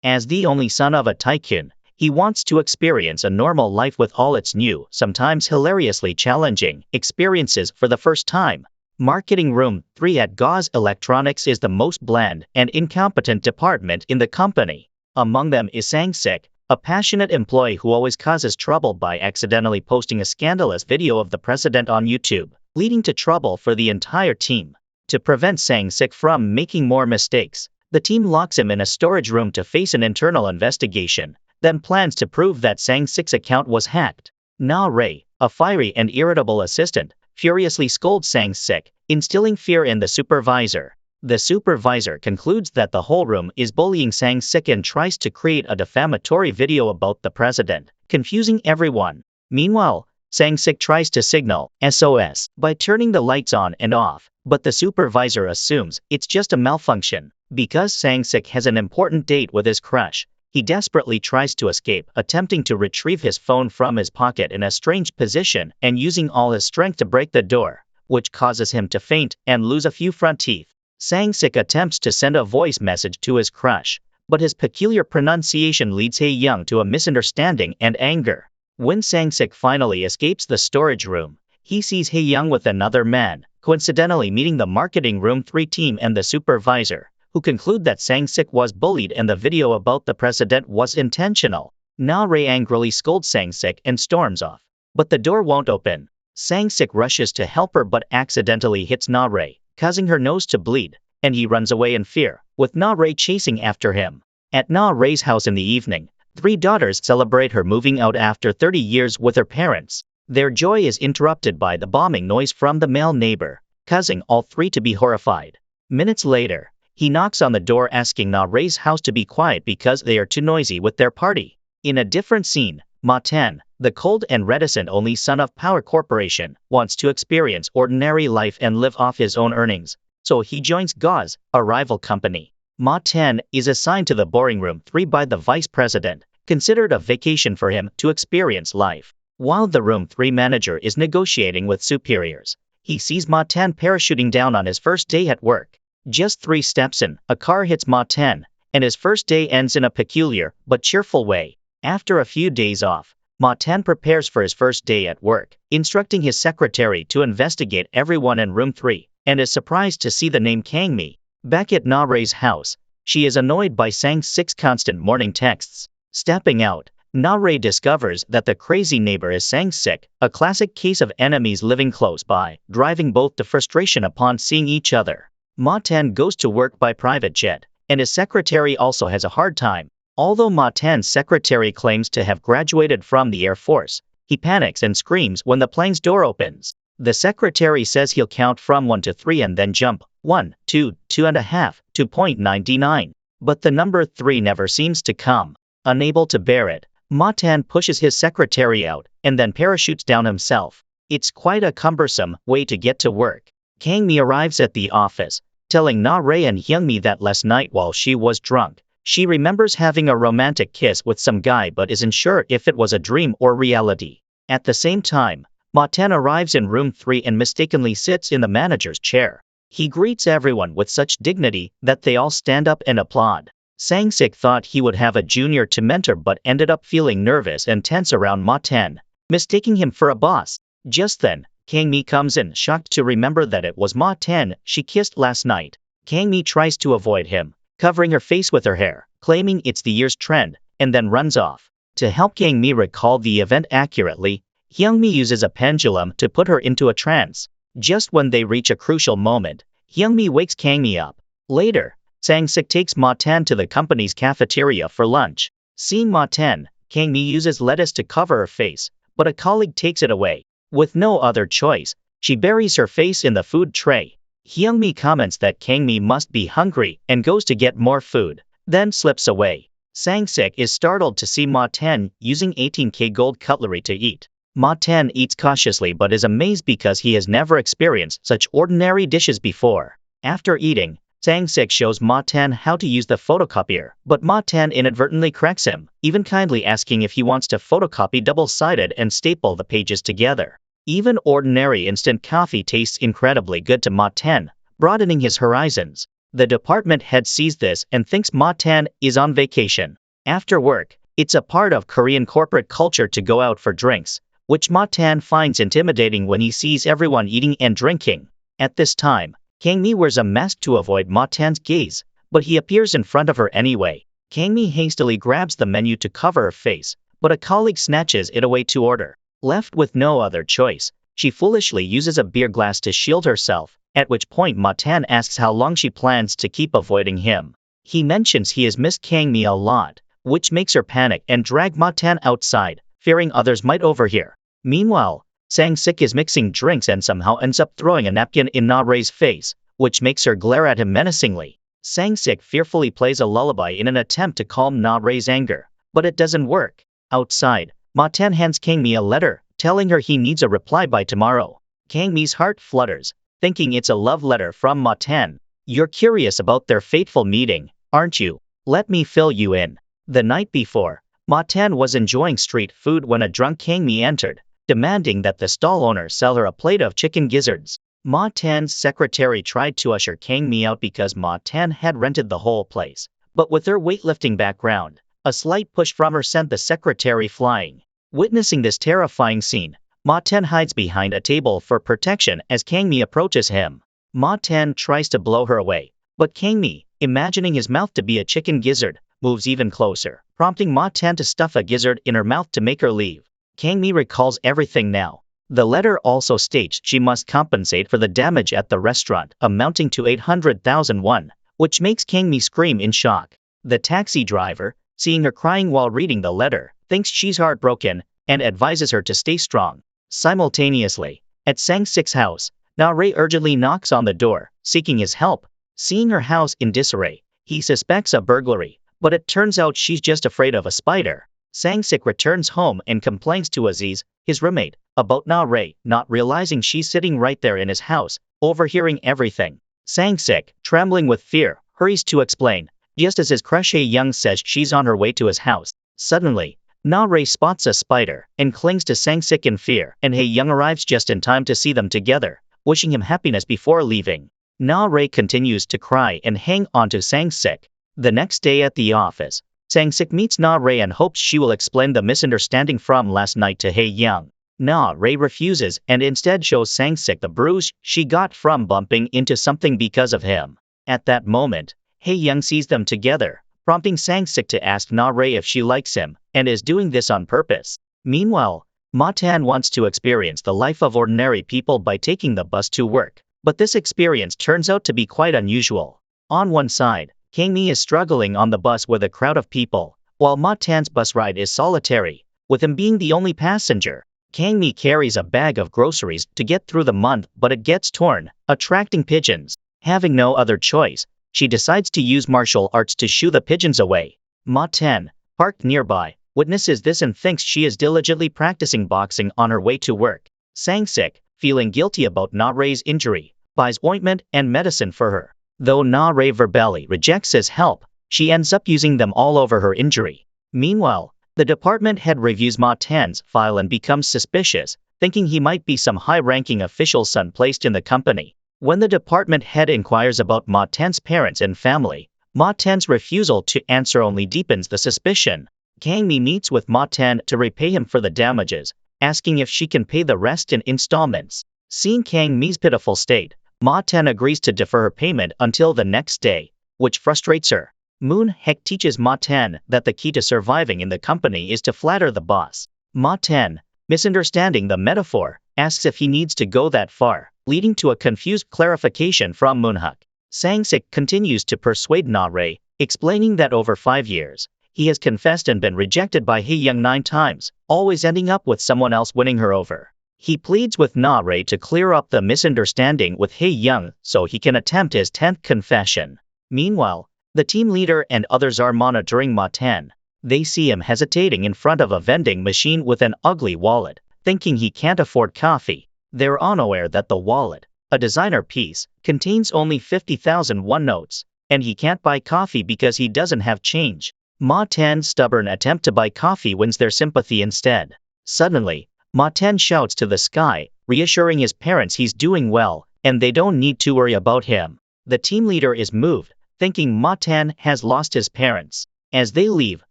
As the only son of a tycoon, he wants to experience a normal life with all its new, sometimes hilariously challenging, experiences for the first time. Marketing Room 3 at Gaus Electronics is the most bland and incompetent department in the company. Among them is Sang-sik, a passionate employee who always causes trouble by accidentally posting a scandalous video of the president on YouTube, leading to trouble for the entire team. To prevent Sang-sik from making more mistakes, the team locks him in a storage room to face an internal investigation, then plans to prove that Sang-sik's account was hacked. Na-rae, a fiery and irritable assistant, furiously scolds Sang-sik, instilling fear in the supervisor. The supervisor concludes that the whole room is bullying Sang-sik and tries to create a defamatory video about the president, confusing everyone. Meanwhile, Sang-sik tries to signal SOS by turning the lights on and off, but the supervisor assumes it's just a malfunction. Because Sang-sik has an important date with his crush, he desperately tries to escape, attempting to retrieve his phone from his pocket in a strange position and using all his strength to break the door, which causes him to faint and lose a few front teeth. Sang-sik attempts to send a voice message to his crush, but his peculiar pronunciation leads Hae-young to a misunderstanding and anger. When Sang-sik finally escapes the storage room, he sees Hae-young with another man, coincidentally meeting the Marketing Room 3 team and the supervisor, who conclude that Sang-sik was bullied and the video about the president was intentional. Na-rae angrily scolds Sang-sik and storms off, but the door won't open. Sang-sik rushes to help her but accidentally hits Na-rae, causing her nose to bleed, and he runs away in fear, with Na-rae chasing after him. At Na-rae's house in the evening, 3 daughters celebrate her moving out after 30 years with her parents. Their joy is interrupted by the bombing noise from the male neighbor, causing all 3 to be horrified. Minutes later, he knocks on the door asking Na-rae's house to be quiet because they are too noisy with their party. In a different scene, Ma-ten, the cold and reticent only son of Power Corporation, wants to experience ordinary life and live off his own earnings, so he joins Gaus, a rival company. Ma-ten is assigned to the Boring Room 3 by the vice president, considered a vacation for him to experience life. While the Room 3 manager is negotiating with superiors, he sees Ma-ten parachuting down on his first day at work. Just 3 steps in, a car hits Ma-ten, and his first day ends in a peculiar but cheerful way. After a few days off, Ma-ten prepares for his first day at work, instructing his secretary to investigate everyone in Room 3, and is surprised to see the name Kang-mi. Back at Na-rae's house, she is annoyed by Sang-sik's constant morning texts. Stepping out, Na-rae discovers that the crazy neighbor is Sang-sik, a classic case of enemies living close by, driving both to frustration upon seeing each other. Ma-ten goes to work by private jet, and his secretary also has a hard time. Although Ma-ten's secretary claims to have graduated from the Air Force, he panics and screams when the plane's door opens. The secretary says he'll count from 1 to 3 and then jump 1, 2, 2.5, 2.99. But the number 3 never seems to come. Unable to bear it, Ma-ten pushes his secretary out and then parachutes down himself. It's quite a cumbersome way to get to work. Kang-mi arrives at the office, telling Na-rae and Hyung-mi that last night while she was drunk, she remembers having a romantic kiss with some guy but isn't sure if it was a dream or reality. At the same time, Ma-ten arrives in Room 3 and mistakenly sits in the manager's chair. He greets everyone with such dignity that they all stand up and applaud. Sang-sik thought he would have a junior to mentor but ended up feeling nervous and tense around Ma-ten, mistaking him for a boss. Just then, Kang-mi comes in, shocked to remember that it was Ma-ten she kissed last night. Kang-mi tries to avoid him, covering her face with her hair, claiming it's the year's trend, and then runs off. To help Kang-mi recall the event accurately, Hyung-mi uses a pendulum to put her into a trance. Just when they reach a crucial moment, Hyung-mi wakes Kang-mi up. Later, Sang-sik takes Ma-ten to the company's cafeteria for lunch. Seeing Ma-ten, Kang-mi uses lettuce to cover her face, but a colleague takes it away. With no other choice, she buries her face in the food tray. Hyung-mi comments that Kang-mi must be hungry and goes to get more food, then slips away. Sang-sik is startled to see Ma-ten using 18K gold cutlery to eat. Ma-ten eats cautiously but is amazed because he has never experienced such ordinary dishes before. After eating, Sang-sik shows Ma-ten how to use the photocopier, but Ma-ten inadvertently corrects him, even kindly asking if he wants to photocopy double-sided and staple the pages together. Even ordinary instant coffee tastes incredibly good to Ma-ten, broadening his horizons. The department head sees this and thinks Ma Tan is on vacation. After work, it's a part of Korean corporate culture to go out for drinks, which Ma Tan finds intimidating when he sees everyone eating and drinking. At this time, Kang Mi wears a mask to avoid Ma Tan's gaze, but he appears in front of her anyway. Kang Mi hastily grabs the menu to cover her face, but a colleague snatches it away to order. Left with no other choice, she foolishly uses a beer glass to shield herself, at which point Ma Tan asks how long she plans to keep avoiding him. He mentions he has missed Kang Mi a lot, which makes her panic and drag Ma Tan outside, fearing others might overhear. Meanwhile, Sang-sik is mixing drinks and somehow ends up throwing a napkin in Na-rae's face, which makes her glare at him menacingly. Sang-sik fearfully plays a lullaby in an attempt to calm Na-rae's anger, but it doesn't work. Outside, Ma Tan hands Kang Mi a letter, telling her he needs a reply by tomorrow. Kang Mi's heart flutters, thinking it's a love letter from Ma Tan. You're curious about their fateful meeting, aren't you? Let me fill you in. The night before, Ma Tan was enjoying street food when a drunk Kang Mi entered, demanding that the stall owner sell her a plate of chicken gizzards. Ma Tan's secretary tried to usher Kang Mi out because Ma Tan had rented the whole place, but with her weightlifting background, a slight push from her sent the secretary flying. Witnessing this terrifying scene, Ma Tan hides behind a table for protection as Kang Mi approaches him. Ma Tan tries to blow her away, but Kang Mi, imagining his mouth to be a chicken gizzard, moves even closer, prompting Ma Tan to stuff a gizzard in her mouth to make her leave. Kang Mi recalls everything now. The letter also states she must compensate for the damage at the restaurant, amounting to 800,000 won, which makes Kang Mi scream in shock. The taxi driver, seeing her crying while reading the letter, thinks she's heartbroken and advises her to stay strong. Simultaneously, at Sang-sik's house, Na-rae urgently knocks on the door, seeking his help. Seeing her house in disarray, he suspects a burglary, but it turns out she's just afraid of a spider. Sang-sik returns home and complains to Aziz, his roommate, about Na-rae, not realizing she's sitting right there in his house, overhearing everything. Sang-sik, trembling with fear, hurries to explain, just as his crush Hae-young says she's on her way to his house. Suddenly, Na-rae spots a spider and clings to Sang-sik in fear, and Hae-young arrives just in time to see them together, wishing him happiness before leaving. Na-rae continues to cry and hang on to Sang-sik. The next day at the office, Sang-sik meets Na-rae and hopes she will explain the misunderstanding from last night to Hae-young. Na-rae refuses and instead shows Sang-sik the bruise she got from bumping into something because of him. At that moment, Hae-young sees them together, prompting Sang-sik to ask Na-rae if she likes him, and is doing this on purpose. Meanwhile, Ma Tan wants to experience the life of ordinary people by taking the bus to work, but this experience turns out to be quite unusual. On one side, Kang Mi is struggling on the bus with a crowd of people, while Ma Tan's bus ride is solitary, with him being the only passenger. Kang Mi carries a bag of groceries to get through the month, but it gets torn, attracting pigeons. Having no other choice, she decides to use martial arts to shoo the pigeons away. Ma Tan, parked nearby, witnesses this and thinks she is diligently practicing boxing on her way to work. Sang-sik, feeling guilty about Na-rae's injury, buys ointment and medicine for her. Though Na-rae verbally rejects his help, she ends up using them all over her injury. Meanwhile, the department head reviews Ma Tan's file and becomes suspicious, thinking he might be some high-ranking official's son placed in the company. When the department head inquires about Ma Tan's parents and family, Ma Tan's refusal to answer only deepens the suspicion. Kang Mi meets with Ma Tan to repay him for the damages, asking if she can pay the rest in installments. Seeing Kang Mi's pitiful state, Ma Tan agrees to defer her payment until the next day, which frustrates her. Moon Hek teaches Ma Tan that the key to surviving in the company is to flatter the boss. Ma Tan, misunderstanding the metaphor, asks if he needs to go that far, leading to a confused clarification from Moon Hek. Sang-sik continues to persuade Na-rae, explaining that over 5 years, he has confessed and been rejected by Hae-young 9 times, always ending up with someone else winning her over. He pleads with Na-rae to clear up the misunderstanding with Hae-young so he can attempt his 10th confession. Meanwhile, the team leader and others are monitoring Ma Tan. They see him hesitating in front of a vending machine with an ugly wallet, thinking he can't afford coffee. They're unaware that the wallet, a designer piece, contains only 50,000 won notes, and he can't buy coffee because he doesn't have change. Ma Tan's stubborn attempt to buy coffee wins their sympathy instead. Suddenly, Ma Tan shouts to the sky, reassuring his parents he's doing well, and they don't need to worry about him. The team leader is moved, thinking Ma Tan has lost his parents. As they leave,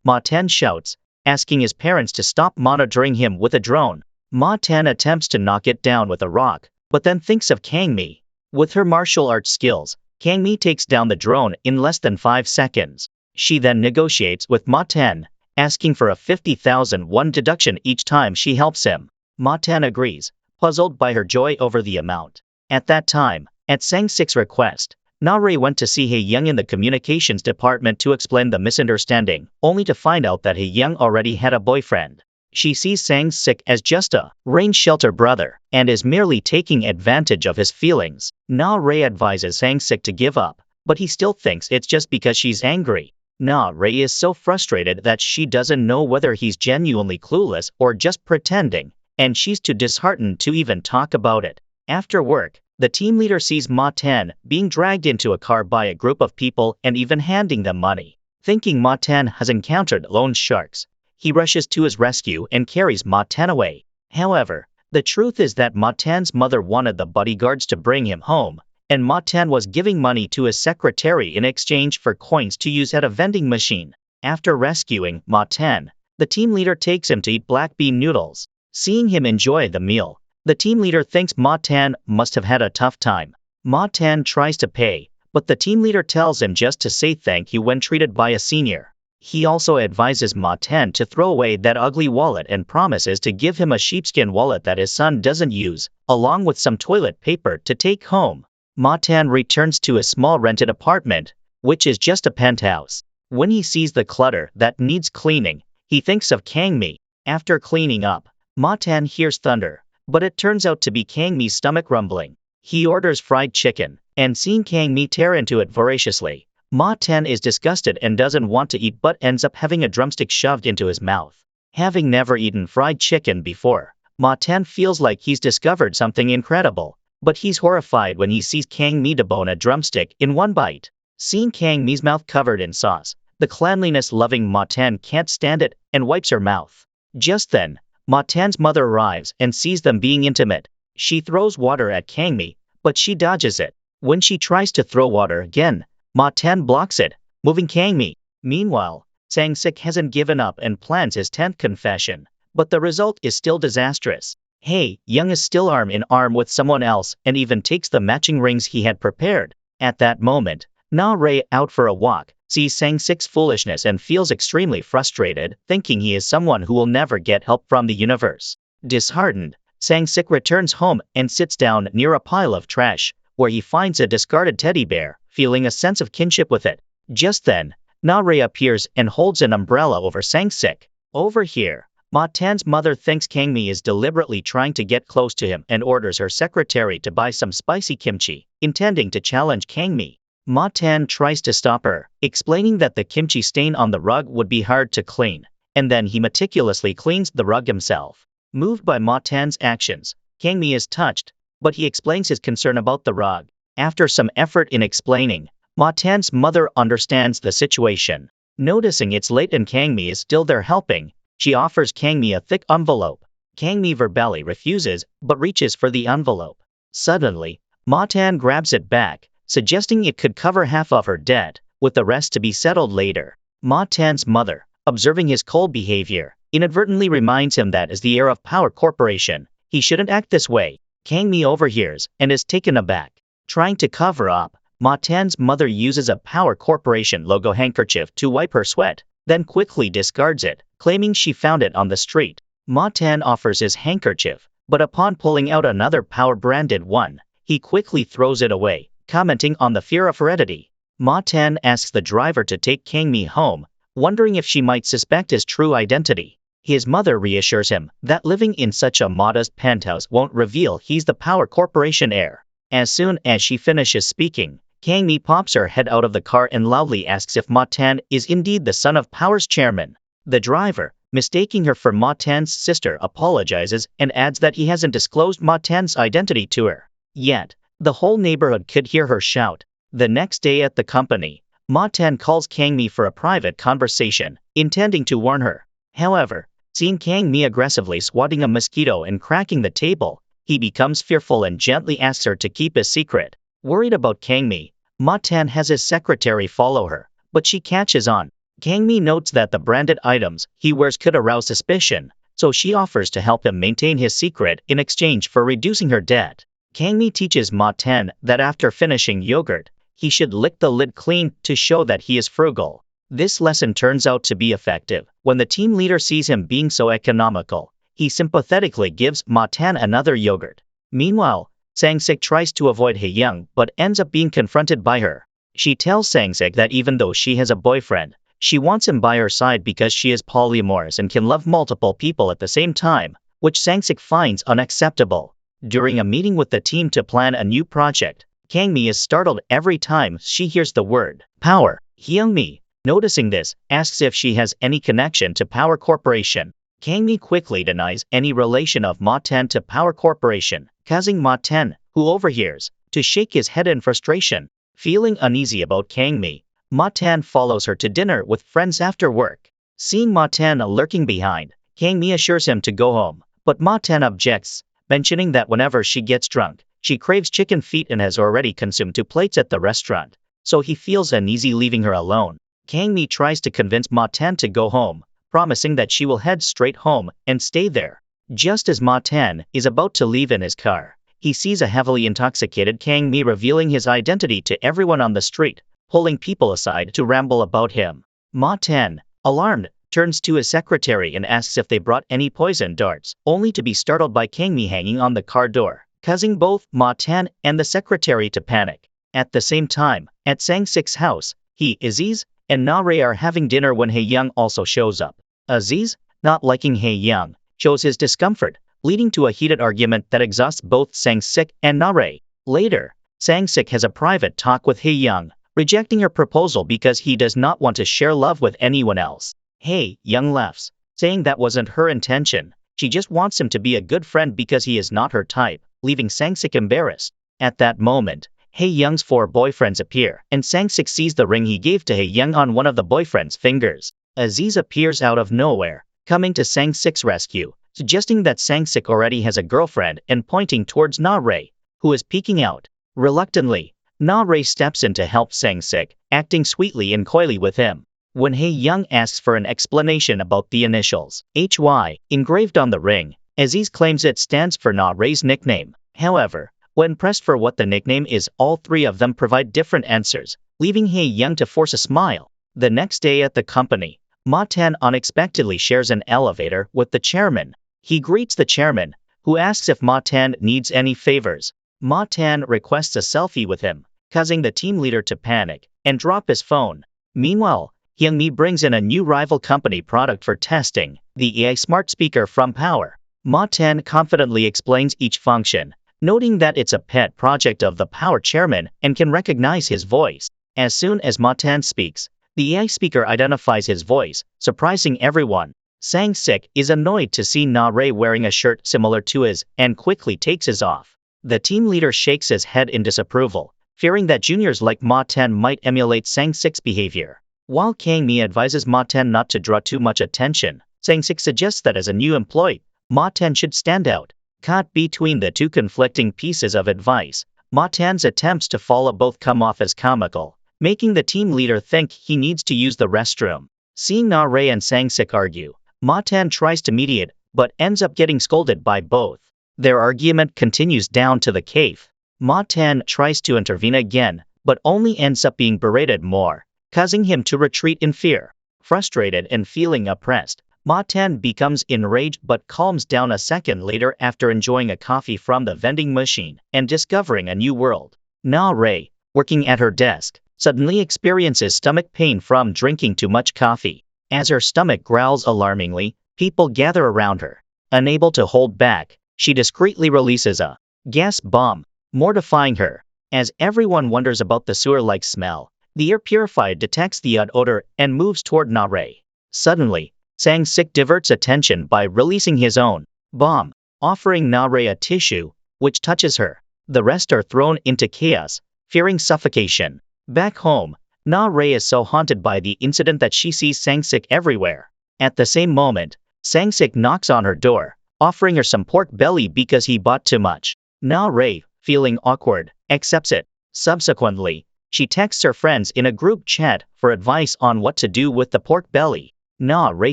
Ma Tan shouts, asking his parents to stop monitoring him with a drone. Ma Tan attempts to knock it down with a rock, but then thinks of Kang Mi. With her martial arts skills, Kang Mi takes down the drone in less than 5 seconds. She then negotiates with Ma Tan, asking for a 50,000 won deduction each time she helps him. Ma Tan agrees, puzzled by her joy over the amount. At that time, at Sang-sik's request, Na-rae went to see Hae-young in the communications department to explain the misunderstanding, only to find out that Hae-young already had a boyfriend. She sees Sang-sik as just a rain shelter brother, and is merely taking advantage of his feelings. Na-rae advises Sang-sik to give up, but he still thinks it's just because she's angry. Na-rae is so frustrated that she doesn't know whether he's genuinely clueless or just pretending, and she's too disheartened to even talk about it. After work, the team leader sees Ma Tan being dragged into a car by a group of people and even handing them money. Thinking Ma Tan has encountered loan sharks, he rushes to his rescue and carries Ma Tan away. However, the truth is that Ma Tan's mother wanted the bodyguards to bring him home, and Ma Tan was giving money to his secretary in exchange for coins to use at a vending machine. After rescuing Ma Tan, the team leader takes him to eat black bean noodles. Seeing him enjoy the meal, the team leader thinks Ma Tan must have had a tough time. Ma Tan tries to pay, but the team leader tells him just to say thank you when treated by a senior. He also advises Ma Tan to throw away that ugly wallet and promises to give him a sheepskin wallet that his son doesn't use, along with some toilet paper to take home. Ma Tan returns to his small rented apartment, which is just a penthouse. When he sees the clutter that needs cleaning, he thinks of Kang Mi. After cleaning up, Ma Tan hears thunder, but it turns out to be Kang Mi's stomach rumbling. He orders fried chicken, and seeing Kang Mi tear into it voraciously, Ma Tan is disgusted and doesn't want to eat but ends up having a drumstick shoved into his mouth. Having never eaten fried chicken before, Ma Tan feels like he's discovered something incredible, but he's horrified when he sees Kang Mi debone a drumstick in one bite. Seeing Kang Mi's mouth covered in sauce, the cleanliness-loving Ma Tan can't stand it and wipes her mouth. Just then, Ma Tan's mother arrives and sees them being intimate. She throws water at Kang Mi, but she dodges it. When she tries to throw water again, Ma Tan blocks it, moving Kang Mi. Meanwhile, Sang-sik hasn't given up and plans his 10th confession, but the result is still disastrous. Hae-young is still arm in arm with someone else and even takes the matching rings he had prepared. At that moment, Na-rae, out for a walk, sees Sang-sik's foolishness and feels extremely frustrated, thinking he is someone who will never get help from the universe. Disheartened, Sang-sik returns home and sits down near a pile of trash, where he finds a discarded teddy bear, feeling a sense of kinship with it. Just then, Na-rae appears and holds an umbrella over Sang-sik. Over here, Ma Tan's mother thinks Kang Mi is deliberately trying to get close to him and orders her secretary to buy some spicy kimchi, intending to challenge Kang Mi. Ma Tan tries to stop her, explaining that the kimchi stain on the rug would be hard to clean, and then he meticulously cleans the rug himself. Moved by Ma Tan's actions, Kang Mi is touched, but he explains his concern about the rug. After some effort in explaining, Ma Tan's mother understands the situation. Noticing it's late and Kang Mi is still there helping, she offers Kang Mi a thick envelope. Kang Mi verbally refuses, but reaches for the envelope. Suddenly, Ma Tan grabs it back, suggesting it could cover half of her debt, with the rest to be settled later. Ma Tan's mother, observing his cold behavior, inadvertently reminds him that as the heir of Power Corporation, he shouldn't act this way. Kang Mi overhears and is taken aback. Trying to cover up, Ma Tan's mother uses a Power Corporation logo handkerchief to wipe her sweat, then quickly discards it, claiming she found it on the street. Ma Tan offers his handkerchief, but upon pulling out another Power-branded one, he quickly throws it away, commenting on the fear of heredity. Ma Tan asks the driver to take Kang Mi home, wondering if she might suspect his true identity. His mother reassures him that living in such a modest penthouse won't reveal he's the Power Corporation heir. As soon as she finishes speaking, Kang Mi pops her head out of the car and loudly asks if Ma Tan is indeed the son of Power's chairman. The driver, mistaking her for Ma Tan's sister, apologizes and adds that he hasn't disclosed Ma Tan's identity to her. Yet, the whole neighborhood could hear her shout. The next day at the company, Ma Tan calls Kang Mi for a private conversation, intending to warn her. However, seeing Kang Mi aggressively swatting a mosquito and cracking the table, he becomes fearful and gently asks her to keep his secret. Worried about Kang Mi, Ma Tan has his secretary follow her, but she catches on. Kang Mi notes that the branded items he wears could arouse suspicion, so she offers to help him maintain his secret in exchange for reducing her debt. Kang Mi teaches Ma Tan that after finishing yogurt, he should lick the lid clean to show that he is frugal. This lesson turns out to be effective. When the team leader sees him being so economical, he sympathetically gives Ma Tan another yogurt. Meanwhile, Sang-sik tries to avoid Hae-young but ends up being confronted by her. She tells Sang-sik that even though she has a boyfriend, she wants him by her side because she is polyamorous and can love multiple people at the same time, which Sang-sik finds unacceptable. During a meeting with the team to plan a new project, Kang Mi is startled every time she hears the word power. Hyung-mi, noticing this, asks if she has any connection to Power Corporation. Kang Mi quickly denies any relation of Ma Tan to Power Corporation, causing Ma Tan, who overhears, to shake his head in frustration. Feeling uneasy about Kang Mi, Ma Tan follows her to dinner with friends after work. Seeing Ma Tan lurking behind, Kang Mi assures him to go home, but Ma Tan objects, mentioning that whenever she gets drunk, she craves chicken feet and has already consumed 2 plates at the restaurant, so he feels uneasy leaving her alone. Kang Mi tries to convince Ma Tan to go home, promising that she will head straight home and stay there. Just as Ma Tan is about to leave in his car, he sees a heavily intoxicated Kang Mi revealing his identity to everyone on the street, pulling people aside to ramble about him. Ma Tan, alarmed, turns to his secretary and asks if they brought any poison darts, only to be startled by Kang Mi hanging on the car door, causing both Ma Tan and the secretary to panic. At the same time, at Sang-sik's house, he, Aziz, and Na-rae are having dinner when Hae-young also shows up. Aziz, not liking Hae-young, shows his discomfort, leading to a heated argument that exhausts both Sang-sik and Na-rae. Later, Sang-sik has a private talk with Hae-young, rejecting her proposal because he does not want to share love with anyone else. Hae-young laughs, saying that wasn't her intention. She just wants him to be a good friend because he is not her type, leaving Sang-sik embarrassed. At that moment, Hae-young's 4 boyfriends appear, and Sang-sik sees the ring he gave to Hae-young on one of the boyfriend's fingers. Aziz appears out of nowhere, coming to Sang-sik's rescue, suggesting that Sang-sik already has a girlfriend and pointing towards Na-rae, who is peeking out. Reluctantly, Na-rae steps in to help Sang-sik, acting sweetly and coyly with him. When Hae-young asks for an explanation about the initials HY engraved on the ring, Aziz claims it stands for Na-rae's nickname. However, when pressed for what the nickname is, all 3 of them provide different answers, leaving Hae-young to force a smile. The next day at the company, Ma Tan unexpectedly shares an elevator with the chairman. He greets the chairman, who asks if Ma Tan needs any favors. Ma Tan requests a selfie with him, causing the team leader to panic and drop his phone. Meanwhile, Hyung-mi brings in a new rival company product for testing, the AI smart speaker from Power. Ma Tan confidently explains each function, noting that it's a pet project of the Power chairman and can recognize his voice. As soon as Ma Tan speaks, the AI speaker identifies his voice, surprising everyone. Sang-sik is annoyed to see Na-rae wearing a shirt similar to his and quickly takes his off. The team leader shakes his head in disapproval, fearing that juniors like Ma Tan might emulate Sang-sik's behavior. While Kang Mi advises Ma Tan not to draw too much attention, Sang-sik suggests that as a new employee, Ma Tan should stand out. Caught between the 2 conflicting pieces of advice, Ma Tan's attempts to follow both come off as comical, making the team leader think he needs to use the restroom. Seeing Na-rae and Sang-sik argue, Ma Tan tries to mediate, but ends up getting scolded by both. Their argument continues down to the cave. Ma Tan tries to intervene again, but only ends up being berated more, causing him to retreat in fear. Frustrated and feeling oppressed, Ma Tan becomes enraged but calms down a second later after enjoying a coffee from the vending machine and discovering a new world. Na-rae, working at her desk, suddenly experiences stomach pain from drinking too much coffee. As her stomach growls alarmingly, people gather around her. Unable to hold back, she discreetly releases a gas bomb, mortifying her. As everyone wonders about the sewer-like smell, the air purifier detects the odd odor and moves toward Na-rae. Suddenly, Sang-sik diverts attention by releasing his own bomb, offering Na-rae a tissue, which touches her. The rest are thrown into chaos, fearing suffocation. Back home, Na-rae is so haunted by the incident that she sees Sang-sik everywhere. At the same moment, Sang-sik knocks on her door, offering her some pork belly because he bought too much. Na-rae, feeling awkward, accepts it. Subsequently, She texts her friends in a group chat for advice on what to do with the pork belly. Na-rae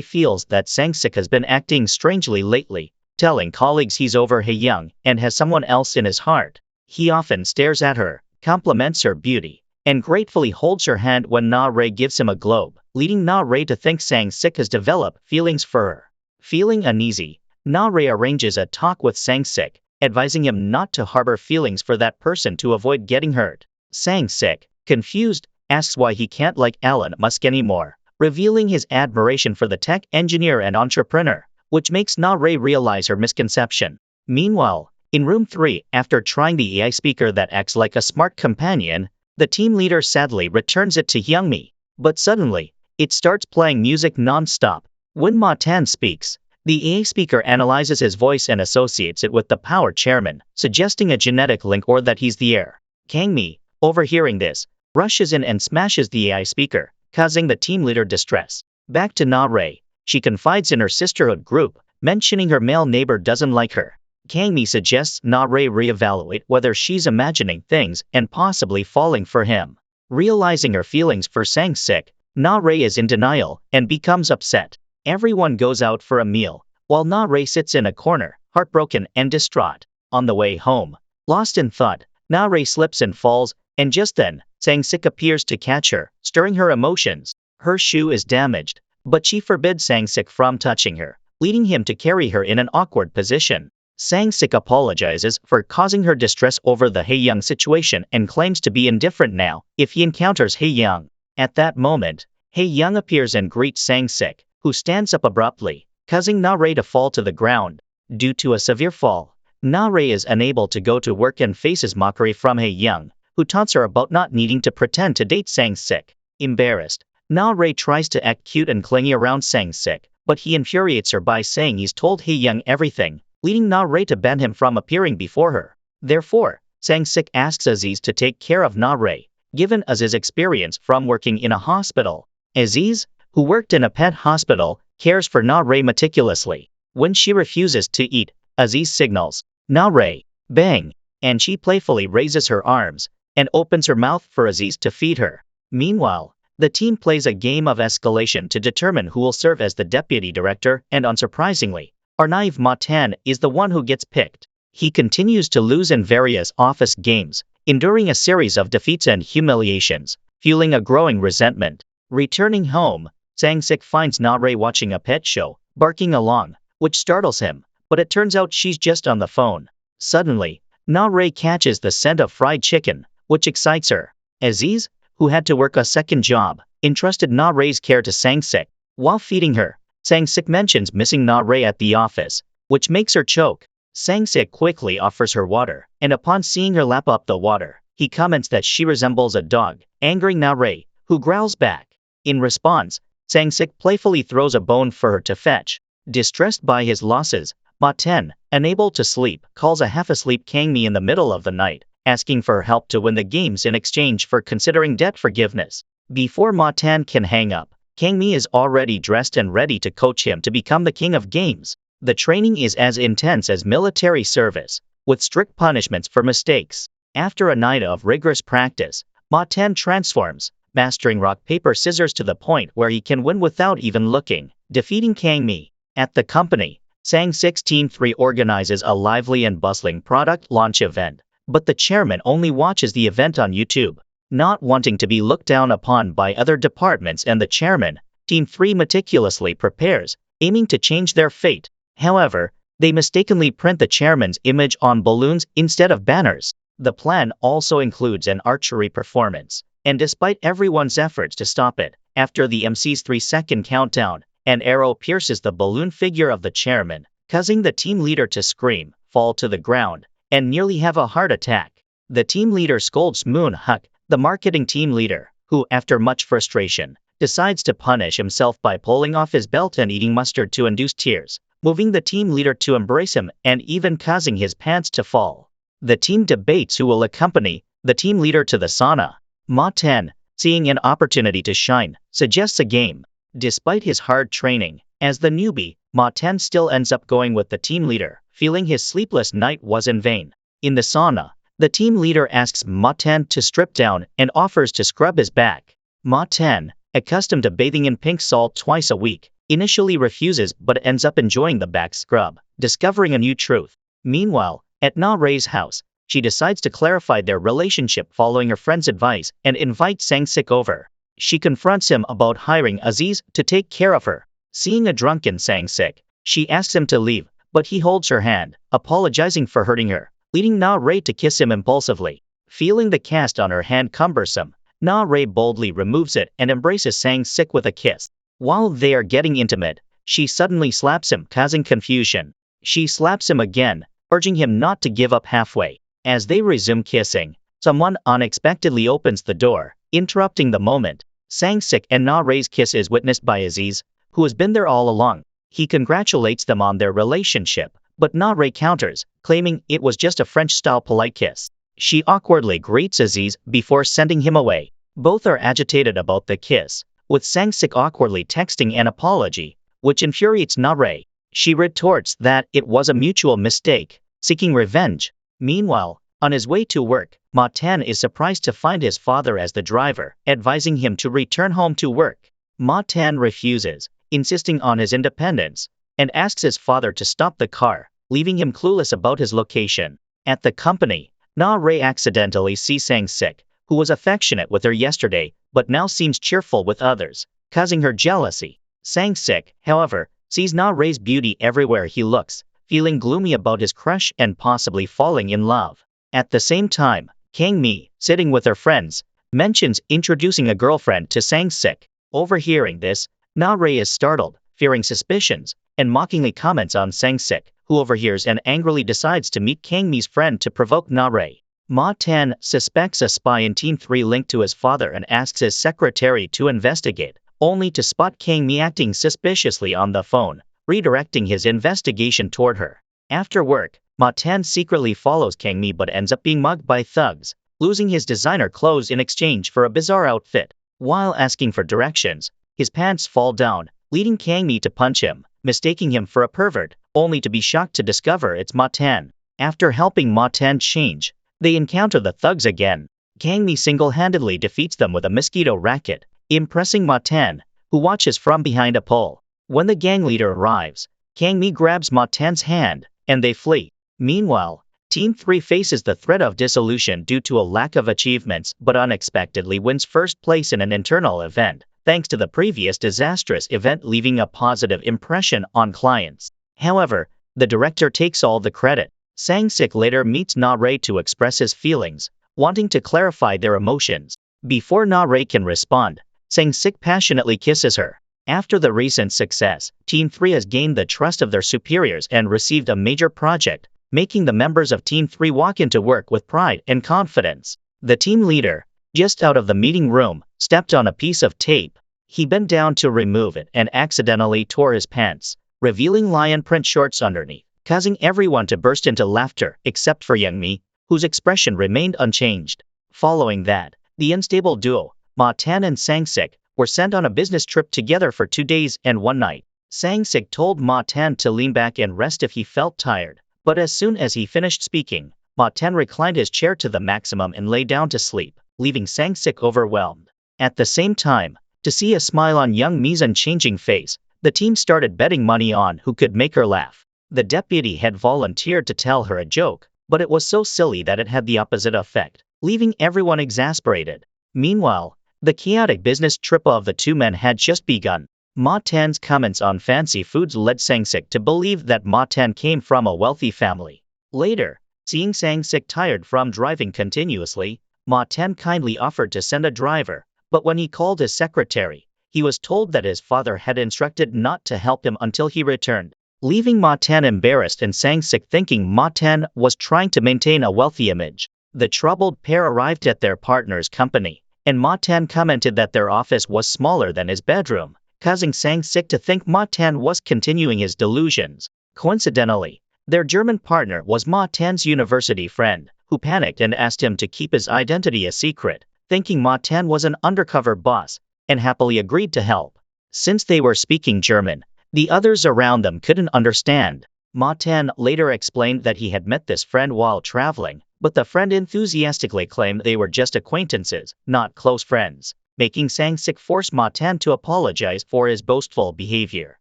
feels that Sang-sik has been acting strangely lately, telling colleagues he's over Hae-young and has someone else in his heart. He often stares at her, compliments her beauty, and gratefully holds her hand when Na-rae gives him a globe, leading Na-rae to think Sang-sik has developed feelings for her. Feeling uneasy, Na-rae arranges a talk with Sang-sik, advising him not to harbor feelings for that person to avoid getting hurt. Sang-sik, confused, asks why he can't like Elon Musk anymore, revealing his admiration for the tech engineer and entrepreneur, which makes Na-rae realize her misconception. Meanwhile, in room 3, after trying the AI speaker that acts like a smart companion, the team leader sadly returns it to Hyungmi. But suddenly, it starts playing music non-stop. When Ma-tan speaks, the AI speaker analyzes his voice and associates it with the power chairman, suggesting a genetic link or that he's the heir. Kangmi, overhearing this, rushes in and smashes the AI speaker, causing the team leader distress. Back to Na-rae, she confides in her sisterhood group, mentioning her male neighbor doesn't like her. Kangmi suggests Na-rae reevaluate whether she's imagining things and possibly falling for him. Realizing her feelings for Sang-sik, Na-rae is in denial and becomes upset. Everyone goes out for a meal, while Na-rae sits in a corner, heartbroken and distraught. On the way home, lost in thought, Na-rae slips and falls, and just then, Sang-sik appears to catch her, stirring her emotions. Her shoe is damaged, but she forbids Sang-sik from touching her, leading him to carry her in an awkward position. Sang-sik apologizes for causing her distress over the Hae-young situation and claims to be indifferent now if he encounters Hae-young. At that moment, Hae-young appears and greets Sang-sik, who stands up abruptly, causing Na-rae to fall to the ground. Due to a severe fall, Na-rae is unable to go to work and faces mockery from Hae-young, who taunts her about not needing to pretend to date Sang-sik. Embarrassed, Na-rae tries to act cute and clingy around Sang-sik, but he infuriates her by saying he's told Hae-young everything, leading Na-rae to ban him from appearing before her. Therefore, Sang-sik asks Aziz to take care of Na-rae, given Aziz's experience from working in a hospital. Aziz, who worked in a pet hospital, cares for Na-rae meticulously. When she refuses to eat, Aziz signals, "Na-rae, bang," and she playfully raises her arms and opens her mouth for Aziz to feed her. Meanwhile, the team plays a game of escalation to determine who will serve as the deputy director, and unsurprisingly, our naive Ma-tan is the one who gets picked. He continues to lose in various office games, enduring a series of defeats and humiliations, fueling a growing resentment. Returning home, Sang-sik finds Na-rae watching a pet show, barking along, which startles him, but it turns out she's just on the phone. Suddenly, Na-rae catches the scent of fried chicken, which excites her. Aziz, who had to work a second job, entrusted Na-rae's care to Sang-sik. While feeding her, Sang-sik mentions missing Na-rae at the office, which makes her choke. Sang-sik quickly offers her water, and upon seeing her lap up the water, he comments that she resembles a dog, angering Na-rae, who growls back. In response, Sang-sik playfully throws a bone for her to fetch. Distressed by his losses, Ma-tan, unable to sleep, calls a half-asleep Kangmi in the middle of the night, asking for help to win the games in exchange for considering debt forgiveness. Before Ma-tan can hang up, Kangmi is already dressed and ready to coach him to become the king of games. The training is as intense as military service, with strict punishments for mistakes. After a night of rigorous practice, Ma-tan transforms, mastering rock paper scissors to the point where he can win without even looking, defeating Kangmi. At the company, Sang-sik's Team 3 organizes a lively and bustling product launch event, but the chairman only watches the event on YouTube. Not wanting to be looked down upon by other departments and the chairman, Team 3 meticulously prepares, aiming to change their fate. However, they mistakenly print the chairman's image on balloons instead of banners. The plan also includes an archery performance, and despite everyone's efforts to stop it, after the MC's 3-second countdown, an arrow pierces the balloon figure of the chairman, causing the team leader to scream, fall to the ground, and nearly have a heart attack. The team leader scolds Moon-hak, the marketing team leader, who, after much frustration, decides to punish himself by pulling off his belt and eating mustard to induce tears, moving the team leader to embrace him and even causing his pants to fall. The team debates who will accompany the team leader to the sauna. Ma-tan, seeing an opportunity to shine, suggests a game. Despite his hard training, as the newbie, Ma-tan still ends up going with the team leader, feeling his sleepless night was in vain. In the sauna, The team leader asks Ma Tan to strip down and offers to scrub his back. Ma Tan, accustomed to bathing in pink salt twice a week, initially refuses but ends up enjoying the back scrub, discovering a new truth. Meanwhile, at Na Rei's house, she decides to clarify their relationship following her friend's advice and invites Sang-sik over. She confronts him about hiring Aziz to take care of her. Seeing a drunken Sang-sik, she asks him to leave, but he holds her hand, apologizing for hurting her, leading Na Rei to kiss him impulsively. Feeling the cast on her hand cumbersome, Na Rei boldly removes it and embraces Sang-sik with a kiss. While they are getting intimate, she suddenly slaps him, causing confusion. She slaps him again, urging him not to give up halfway. As they resume kissing, someone unexpectedly opens the door, interrupting the moment. Sang-sik and Na Rei's kiss is witnessed by Aziz, who has been there all along. He congratulates them on their relationship, but Na Rei counters, claiming it was just a French-style polite kiss. She awkwardly greets Aziz before sending him away. Both are agitated about the kiss, with Sang-sik awkwardly texting an apology, which infuriates Na Rei. She retorts that it was a mutual mistake, seeking revenge. Meanwhile, on his way to work, Ma Tan is surprised to find his father as the driver, advising him to return home to work. Ma Tan refuses, insisting on his independence, and asks his father to stop the car, leaving him clueless about his location. At the company, Na Rei accidentally sees Sang-sik, who was affectionate with her yesterday, but now seems cheerful with others, causing her jealousy. Sang-sik, however, sees Na Rei's beauty everywhere he looks, feeling gloomy about his crush and possibly falling in love. At the same time, Kang Mi, sitting with her friends, mentions introducing a girlfriend to Sang-sik. Overhearing this, Na Rei is startled, fearing suspicions, and mockingly comments on Sang-sik, who overhears and angrily decides to meet Kang Mi's friend to provoke Na Rei. Ma Tan suspects a spy in Team 3 linked to his father and asks his secretary to investigate, only to spot Kang Mi acting suspiciously on the phone, redirecting his investigation toward her. After work, Ma Tan secretly follows Kang Mi but ends up being mugged by thugs, losing his designer clothes in exchange for a bizarre outfit. While asking for directions, his pants fall down, leading Kang Mi to punch him, mistaking him for a pervert, only to be shocked to discover it's Ma Tan. After helping Ma Tan change, they encounter the thugs again. Kang Mi single-handedly defeats them with a mosquito racket, impressing Ma Tan, who watches from behind a pole. When the gang leader arrives, Kang Mi grabs Ma Tan's hand, and they flee. Meanwhile, Team 3 faces the threat of dissolution due to a lack of achievements but unexpectedly wins first place in an internal event, thanks to the previous disastrous event leaving a positive impression on clients. However, the director takes all the credit. Sang-sik later meets Na Rei to express his feelings, wanting to clarify their emotions. Before Na Rei can respond, Sang-sik passionately kisses her. After the recent success, Team 3 has gained the trust of their superiors and received a major project, making the members of Team 3 walk into work with pride and confidence. The team leader, just out of the meeting room, stepped on a piece of tape. He bent down to remove it and accidentally tore his pants, revealing lion print shorts underneath, causing everyone to burst into laughter except for Young Mi, whose expression remained unchanged. Following that, the unstable duo, Ma Tan and Sang-sik, were sent on a business trip together for 2 days and 1 night. Sang-sik told Ma Tan to lean back and rest if he felt tired, but as soon as he finished speaking, Ma Tan reclined his chair to the maximum and lay down to sleep, leaving Sang-sik overwhelmed. At the same time, to see a smile on Young Mi's unchanging face, the team started betting money on who could make her laugh. The deputy had volunteered to tell her a joke, but it was so silly that it had the opposite effect, leaving everyone exasperated. Meanwhile, the chaotic business trip of the two men had just begun. Ma Tan's comments on fancy foods led Sang-sik to believe that Ma Tan came from a wealthy family. Later, seeing Sang-sik tired from driving continuously, Ma Tan kindly offered to send a driver, but when he called his secretary, he was told that his father had instructed not to help him until he returned, leaving Ma Tan embarrassed and Sang-sik thinking Ma Tan was trying to maintain a wealthy image. The troubled pair arrived at their partner's company, and Ma Tan commented that their office was smaller than his bedroom, causing Sang-sik to think Ma Tan was continuing his delusions. Coincidentally, their German partner was Ma Tan's university friend, who panicked and asked him to keep his identity a secret, thinking Ma Tan was an undercover boss, and happily agreed to help. Since they were speaking German, the others around them couldn't understand. Ma Tan later explained that he had met this friend while traveling, but the friend enthusiastically claimed they were just acquaintances, not close friends, making Sang-sik force Ma-tan to apologize for his boastful behavior,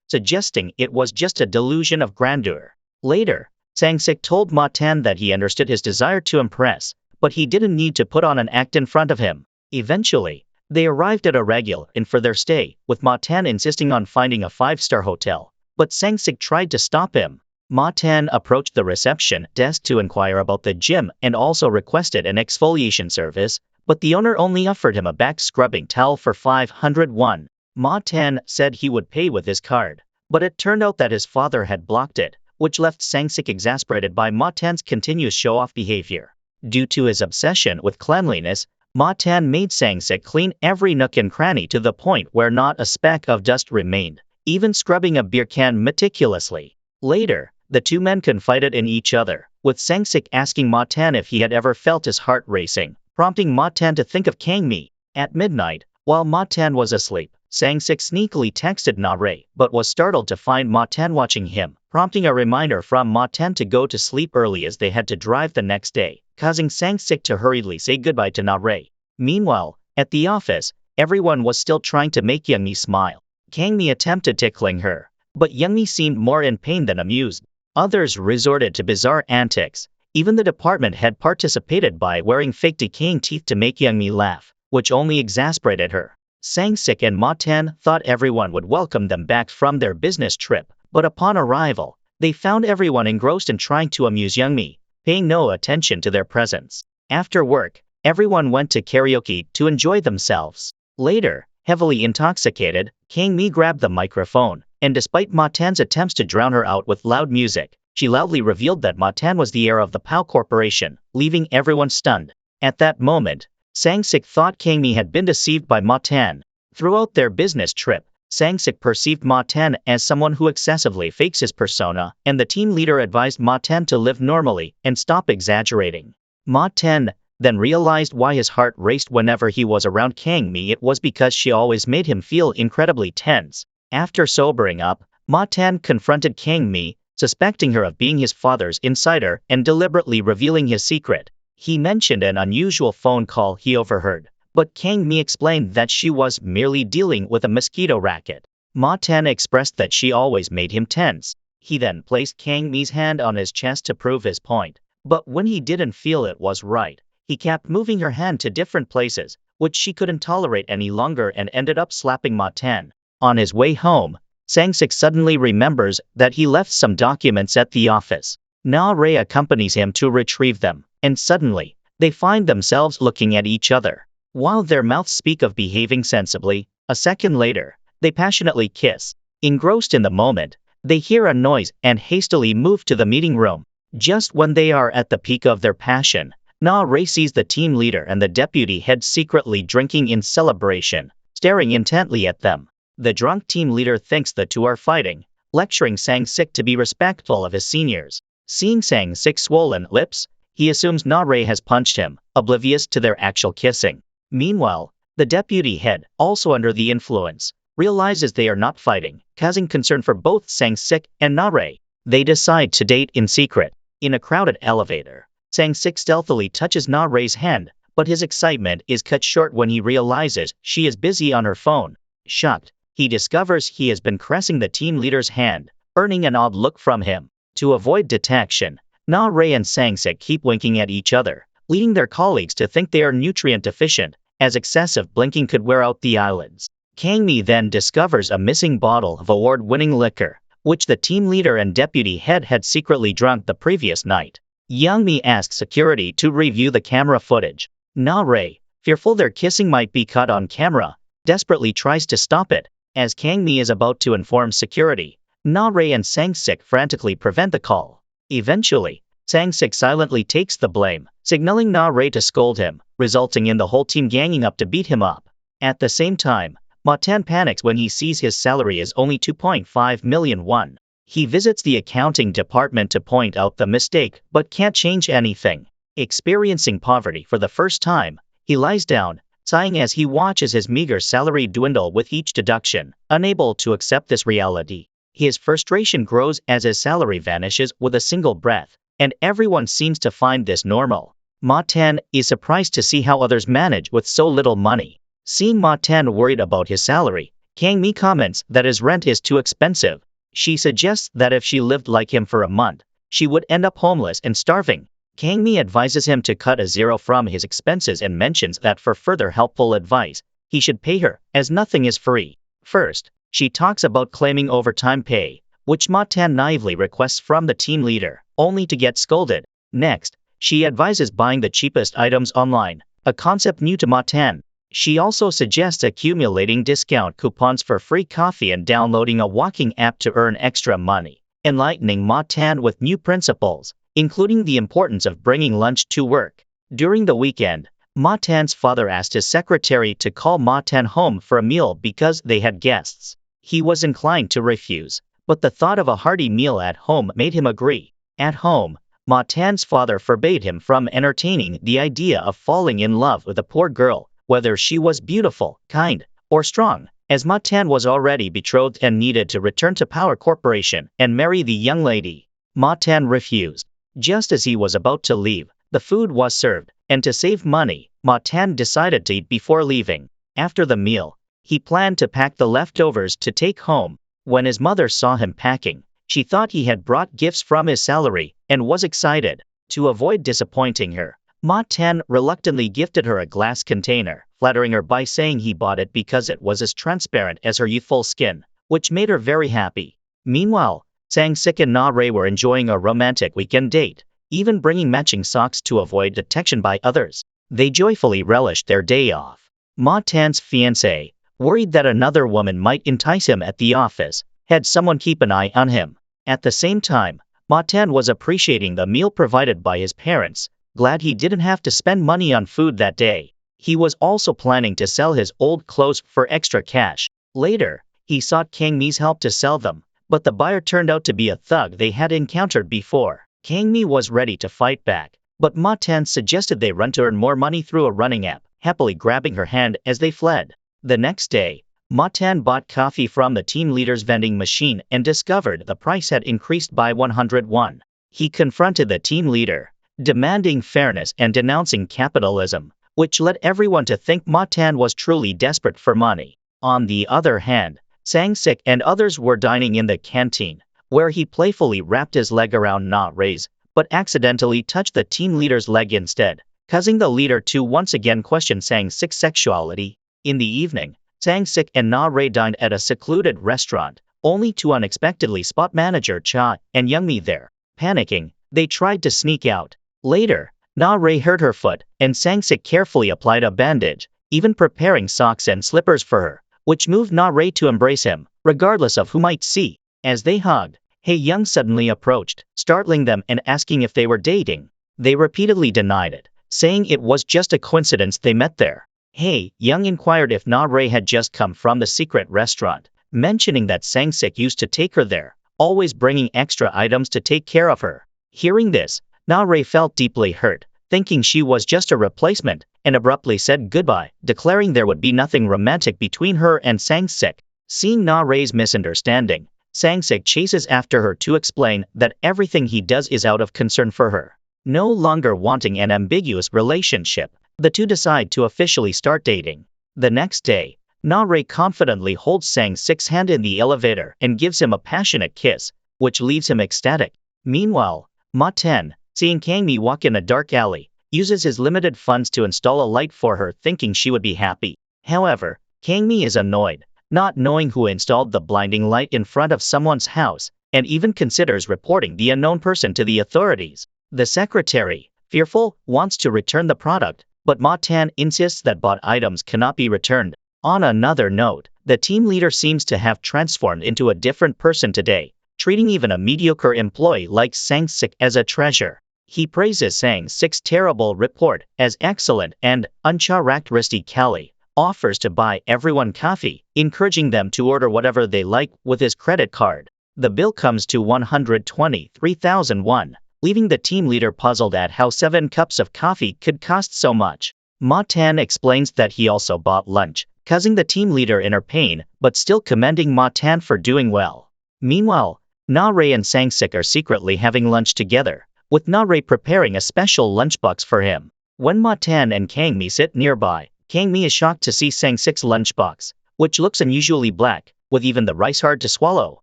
suggesting it was just a delusion of grandeur. Later, Sang-sik told Ma-tan that he understood his desire to impress, but he didn't need to put on an act in front of him. Eventually, they arrived at a regular inn for their stay, with Ma-tan insisting on finding a 5-star hotel, but Sang-sik tried to stop him. Ma-tan approached the reception desk to inquire about the gym and also requested an exfoliation service, but the owner only offered him a back scrubbing towel for 500 won. Ma-tan said he would pay with his card, but it turned out that his father had blocked it, which left Sang-sik exasperated by Ma-tan's continuous show-off behavior. Due to his obsession with cleanliness, Ma-tan made Sang-sik clean every nook and cranny to the point where not a speck of dust remained, even scrubbing a beer can meticulously. Later, the two men confided in each other, with Sang-sik asking Ma-tan if he had ever felt his heart racing, prompting Ma-tan to think of Kang-mi. At midnight, while Ma-tan was asleep, Sang-sik sneakily texted Na-rae, but was startled to find Ma-tan watching him, prompting a reminder from Ma-tan to go to sleep early as they had to drive the next day, causing Sang-sik to hurriedly say goodbye to Na-rae. Meanwhile, at the office, everyone was still trying to make Young-mi smile. Kang-mi attempted tickling her, but Young-mi seemed more in pain than amused. Others resorted to bizarre antics. Even the department head participated by wearing fake decaying teeth to make Young-mi laugh, which only exasperated her. Sang-sik and Ma-tan thought everyone would welcome them back from their business trip, but upon arrival, they found everyone engrossed in trying to amuse Young-mi, paying no attention to their presence. After work, everyone went to karaoke to enjoy themselves. Later, heavily intoxicated, Kang-mi grabbed the microphone, and despite Ma-tan's attempts to drown her out with loud music, she loudly revealed that Ma-tan was the heir of the POW Corporation, leaving everyone stunned. At that moment, Sang-sik thought Kang-mi had been deceived by Ma-tan. Throughout their business trip, Sang-sik perceived Ma-tan as someone who excessively fakes his persona, and the team leader advised Ma-tan to live normally and stop exaggerating. Ma-tan then realized why his heart raced whenever he was around Kang-mi. It was because she always made him feel incredibly tense. After sobering up, Ma-tan confronted Kang-mi, suspecting her of being his father's insider and deliberately revealing his secret. He mentioned an unusual phone call he overheard, but Kang-mi explained that she was merely dealing with a mosquito racket. Ma-tan expressed that she always made him tense. He then placed Kang-mi's hand on his chest to prove his point, but when he didn't feel it was right, he kept moving her hand to different places, which she couldn't tolerate any longer and ended up slapping Ma-tan. On his way home, Sang-sik suddenly remembers that he left some documents at the office. Na-rae accompanies him to retrieve them, and suddenly, they find themselves looking at each other. While their mouths speak of behaving sensibly, a second later, they passionately kiss. Engrossed in the moment, they hear a noise and hastily move to the meeting room. Just when they are at the peak of their passion, Na-rae sees the team leader and the deputy head secretly drinking in celebration, staring intently at them. The drunk team leader thinks the two are fighting, lecturing Sang-sik to be respectful of his seniors. Seeing Sang-sik's swollen lips, he assumes Na-rae has punched him, oblivious to their actual kissing. Meanwhile, the deputy head, also under the influence, realizes they are not fighting, causing concern for both Sang-sik and Na-rae. They decide to date in secret. In a crowded elevator, Sang-sik stealthily touches Na-rae's hand, but his excitement is cut short when he realizes she is busy on her phone. Shocked, he discovers he has been caressing the team leader's hand, earning an odd look from him. To avoid detection, Na-rae and Sang-sik keep winking at each other, leading their colleagues to think they are nutrient deficient, as excessive blinking could wear out the eyelids. Kang-mi then discovers a missing bottle of award-winning liquor, which the team leader and deputy head had secretly drunk the previous night. Young-mi asks security to review the camera footage. Na-rae, fearful their kissing might be caught on camera, desperately tries to stop it. As Kang-mi is about to inform security, Na-rae and Sang-sik frantically prevent the call. Eventually, Sang-sik silently takes the blame, signaling Na-rae to scold him, resulting in the whole team ganging up to beat him up. At the same time, Ma-tan panics when he sees his salary is only 2.5 million won. He visits the accounting department to point out the mistake but can't change anything. Experiencing poverty for the first time, he lies down, sighing as he watches his meager salary dwindle with each deduction, unable to accept this reality. His frustration grows as his salary vanishes with a single breath, and everyone seems to find this normal. Ma Tan is surprised to see how others manage with so little money. Seeing Ma Tan worried about his salary, Kang Mi comments that his rent is too expensive. She suggests that if she lived like him for a month, she would end up homeless and starving. Kang Mi advises him to cut a zero from his expenses and mentions that for further helpful advice, he should pay her, as nothing is free. First, she talks about claiming overtime pay, which Ma Tan naively requests from the team leader, only to get scolded. Next, she advises buying the cheapest items online, a concept new to Ma Tan. She also suggests accumulating discount coupons for free coffee and downloading a walking app to earn extra money, enlightening Ma Tan with new principles, including the importance of bringing lunch to work. During the weekend, Ma Tan's father asked his secretary to call Ma Tan home for a meal because they had guests. He was inclined to refuse, but the thought of a hearty meal at home made him agree. At home, Ma Tan's father forbade him from entertaining the idea of falling in love with a poor girl, whether she was beautiful, kind, or strong, as Ma Tan was already betrothed and needed to return to Power Corporation and marry the young lady. Ma Tan refused. Just as he was about to leave, the food was served, and to save money, Ma Tan decided to eat before leaving. After the meal, he planned to pack the leftovers to take home. When his mother saw him packing, she thought he had brought gifts from his salary and was excited. To avoid disappointing her, Ma Tan reluctantly gifted her a glass container, flattering her by saying he bought it because it was as transparent as her youthful skin, which made her very happy. Meanwhile, Sang Sik and Na Rae were enjoying a romantic weekend date, even bringing matching socks to avoid detection by others. They joyfully relished their day off. Ma Tan's fiancé, worried that another woman might entice him at the office, had someone keep an eye on him. At the same time, Ma Tan was appreciating the meal provided by his parents, glad he didn't have to spend money on food that day. He was also planning to sell his old clothes for extra cash. Later, he sought Kang Mi's help to sell them, but the buyer turned out to be a thug they had encountered before. Kang Mi was ready to fight back, but Ma Tan suggested they run to earn more money through a running app, happily grabbing her hand as they fled. The next day, Ma Tan bought coffee from the team leader's vending machine and discovered the price had increased by 101. He confronted the team leader, demanding fairness and denouncing capitalism, which led everyone to think Ma Tan was truly desperate for money. On the other hand, Sang Sik and others were dining in the canteen, where he playfully wrapped his leg around Na Rae's, but accidentally touched the team leader's leg instead, causing the leader to once again question Sang Sik's sexuality. In the evening, Sang Sik and Na Rae dined at a secluded restaurant, only to unexpectedly spot manager Cha and Young Mi there. Panicking, they tried to sneak out. Later, Na Rae hurt her foot, and Sang Sik carefully applied a bandage, even preparing socks and slippers for her, which moved Na Rae to embrace him, regardless of who might see. As they hugged, Hae Young suddenly approached, startling them and asking if they were dating. They repeatedly denied it, saying it was just a coincidence they met there. Hae Young inquired if Na Rae had just come from the secret restaurant, mentioning that Sang Sik used to take her there, always bringing extra items to take care of her. Hearing this, Na Rae felt deeply hurt, thinking she was just a replacement, and abruptly said goodbye, declaring there would be nothing romantic between her and Sang Sik. Seeing Na Rae's misunderstanding, Sang Sik chases after her to explain that everything he does is out of concern for her. No longer wanting an ambiguous relationship, the two decide to officially start dating. The next day, Na Rae confidently holds Sang Sik's hand in the elevator and gives him a passionate kiss, which leaves him ecstatic. Meanwhile, Ma Tan, seeing Kang Mi walk in a dark alley, uses his limited funds to install a light for her, thinking she would be happy. However, Kang Mi is annoyed, not knowing who installed the blinding light in front of someone's house, and even considers reporting the unknown person to the authorities. The secretary, fearful, wants to return the product, but Ma Tan insists that bought items cannot be returned. On another note, the team leader seems to have transformed into a different person today, treating even a mediocre employee like Sang Sik as a treasure. He praises Sang Sik's terrible report as excellent and, uncharacteristically, offers to buy everyone coffee, encouraging them to order whatever they like with his credit card. The bill comes to 123,001, leaving the team leader puzzled at how 7 cups of coffee could cost so much. Ma Tan explains that he also bought lunch, causing the team leader inner pain, but still commending Ma Tan for doing well. Meanwhile, Na Rae and Sang Sik are secretly having lunch together, with Na-Ray preparing a special lunchbox for him. When Ma-Tan and Kang-mi sit nearby, Kang-mi is shocked to see Sang-sik's lunchbox, which looks unusually black, with even the rice hard to swallow.